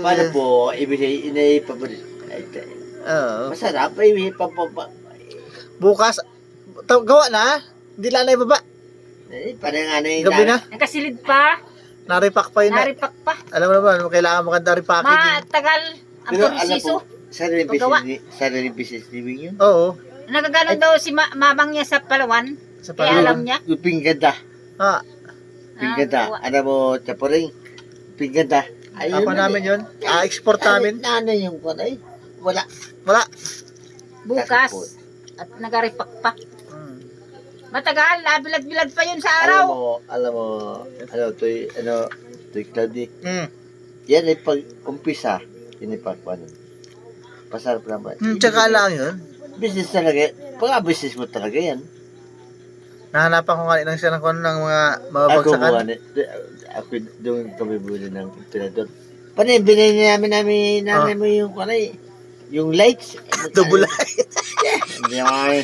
Paano po, ibigay, paborito. Oo. Masarap, ibigay Bukas, gawa na. Hindi lang na ibaba. parang ano yung Gabi na. Nakasilid pa. Naripak pa yun. Naripak pa. Alam mo naman, kailangan maganda rin packaging. Matagal. Ang Pero alam proseso. po, Paggawa. sariling business living yun. Oo. Nagagano daw si mabang niya sa Palawan. Sa Kaya pala. alam niya. Yung pingganda. Ah, Pingganda. gawa. Ano mo, chapuring. Pingganda. ako namin yun. Export namin. Ano yung kunay? Wala. Wala. Bukas. At nagaripak pa. Hmm. Matagal. Nabilag-bilag pa yun sa araw. Alam mo, to'y Claudia. Hmm. Yan ay pag-umpisa, yan ay pag-paano. Pasarap naman. Tsaka lang yun. Business talaga, pag-business mo talaga yan. Nahanapan ko kanina siya ng mga Ako mababagsakan. ako doon kami buli ng pinador. Panay, binili namin nanay mo yung kanay. Yung lights. Double light. Hindi naman.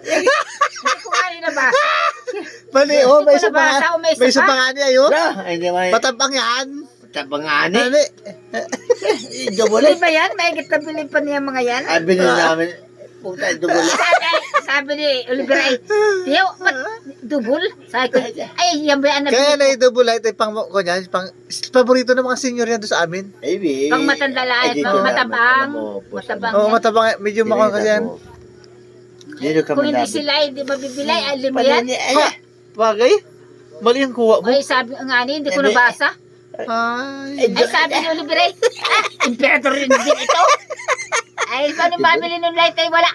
Hindi ko nga nabasa. Mali, Hindi may ko isa pa nabasa nga. o may May isa isa pa. pa nga niya yun. Hindi naman. Matabang yan. Tabangani. Mali. Double Hindi ba yan? Mahigit na bilhin pa niya mga yan. Ay, binili namin. Puta, double Sabi ni Oliver ay, Tiyo, ba't double? Sabi ko, ay, yan ba yan na Kaya na bilhin ko? yung double light ay pang, kunyan, paborito ng mga senior yan doon sa amin. Ay, Pang matanda lang, dito pang namin, matabang. alam mo, boss, Matabang. Oo, yan. matabang. Medyo makang kasi yan. Dito kami Kung hindi namin. sila, hindi mabibilay, alam mo yan? Ha? Bagay? Mali ang kuha mo. Ay, sabi nga ni, hindi ko nabasa. Ay. Ay, sabi ni Oliver ay, imperador rin din ito. Ay, paano mabili ng light ay wala.